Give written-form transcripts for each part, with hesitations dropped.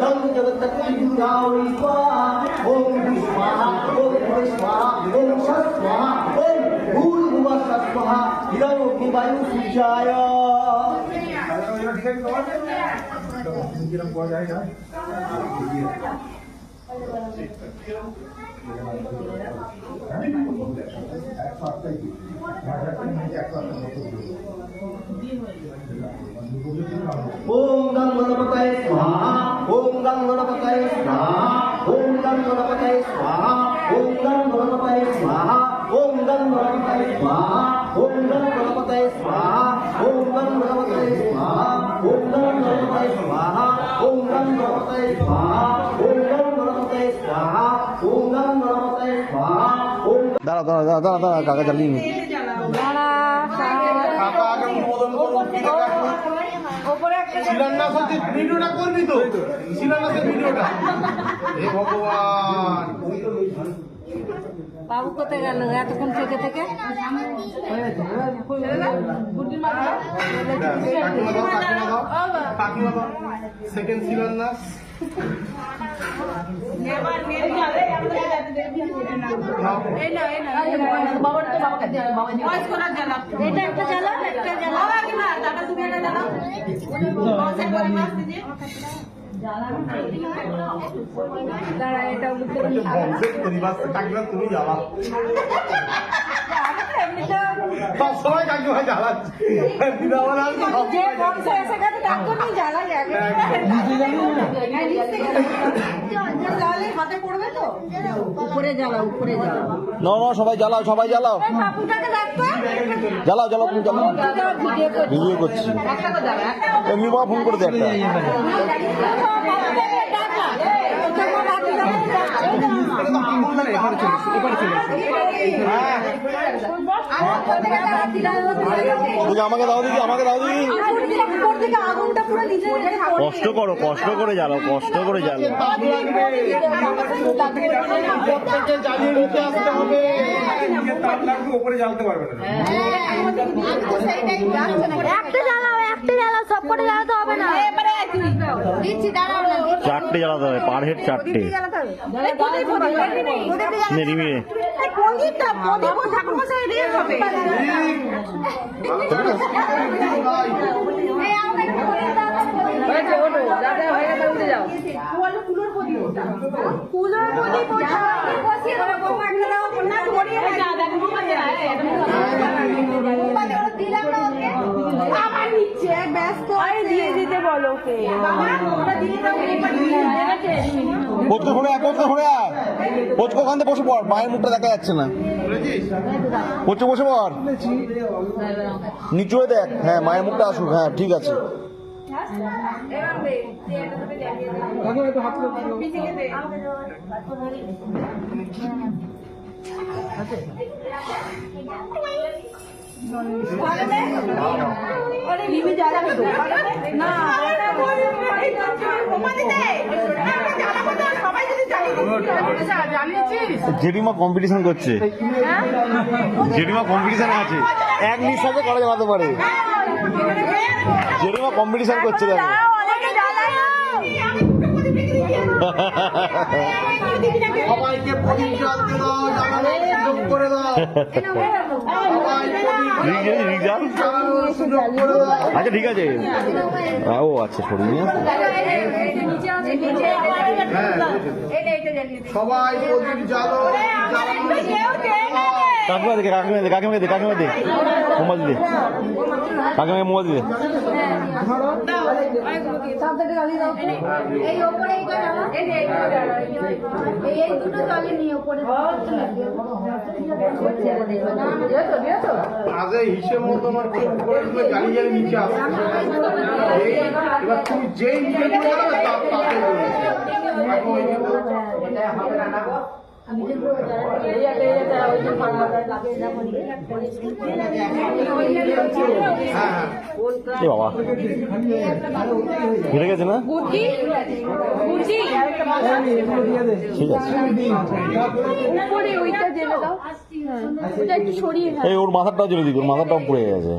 धम जगत्तत्त्वलिंगावली स्वाहा ओम स्वाहा ओम स्वाहा ओम स्वाहा ओम भूर्भुवः स्वाहा इदं वायु सूर्याय ओम गं गणपतये स्वाहा ओम गं गणपतये स्वाहा ओम गं गणपतये स्वाहा ओम गं गणपतये स्वाहा ओम गं गणपतये स्वाहा ओम गं गणपतये स्वाहा ओम गं गणपतये स्वाहा ओम गं गणपतये स्वाहा ओम गं गणपतये स्वाहा ओम गं गणपतये स्वाहा ओम गं गणपतये स्वाहा ओम দাঁড়া দাঁড়া দাঁড়া দাঁড়া দাঁড়া কাকা চালিয়ে নি শিলান্যাস হচ্ছে ভিডিওটা করবি তো শিলান্যাসের ভিডিওটা হে ভগবান বাবু কোথায় গেল এতক্ষণ থেকে থেকে কাকিমা দাও সেকেন্ড শিলান্যাস এটা একটা জ্বালা একটা জ্বালা দাঁড়া এটা কাকিমা তুমি জ্বালা সবসময় কাকিমা জ্বালাচ্ছে যে বংশে এসে গেছে তাকে নিয়ে জ্বালা যাবে হাতে পড়বে তো উপরে জ্বালা উপরে জ্বালা না না সবাই জ্বালাও সবাই জ্বালাও বাবুটাকে ডাকতো জ্বালাও জ্বালাও তুমি জ্বালাও ভিডিও করছি এমনি বাবা ফোন করে দে একটা আমাকে দাও দিদি আমাকে দাও দিদি কষ্ট করো কষ্ট করে জ্বালাও কষ্ট করে জ্বালাও প্রত্যেককে জ্বালিয়ে নিতে আসতে হবে উপরে জ্বালতে পারবে না একটা জ্বালাও সব করে জ্বালাতে হবে না দিচ্ছি দাঁড়াও চারটে জ্বালাতে হবে পার হেড চারটে নিয়ে ওখান থেকে বসে পড় মায়ের মুখটা দেখা যাচ্ছে না বসে বসে পড় নিচু হয়ে দেখ হ্যাঁ মায়ের মুখটা আসুক হ্যাঁ ঠিক আছে জেঠিমা কম্পিটিশন করছে জেঠিমা কম্পিটিশন আছে এক নিঃশ্বাসে করা জ্বালাতে পারে জেঠিমা কম্পিটিশন করছে দেখো সবাইকে প্রদীপ জ্বালতে দাও জ্বালানোর সুযোগ করে দাও আচ্ছা ঠিক আছে ও আচ্ছা সরি নিয়ে সবাই প্রদীপ জ্বালো কাকিমা দেখে কাকিমা দে কাকিমা দে কাকিমা দে মোবাইল দে কাকিমা মোবাইল দে আগে হিসেব মতো আমার জ্বালিয়ে জ্বালিয়ে নিচে আসছে এবার তুমি যেই নিচে যাবে তাকে বাবা ঘুরে গেছে না ঠিক আছে এই ওর মাথাটাও জেলে দিবি ওর মাথাটাও পড়ে গেছে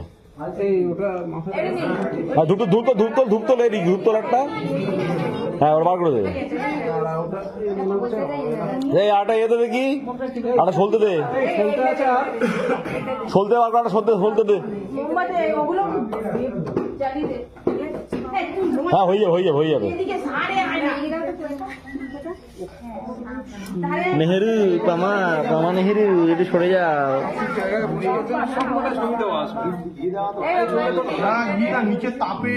ধূপ তো ধূপ তো ধূপ তো লেডি ধূপ তোলারটা হ্যাঁ ওর বার করে দে এই আটা ইয়ে দে দেখি আটা সলতে দে সলতে বার করে সলতে দে হ্যাঁ হয়ে যাবে নেহেরু পামা নেহেরু একটু সরে যাও না নিচে তাপে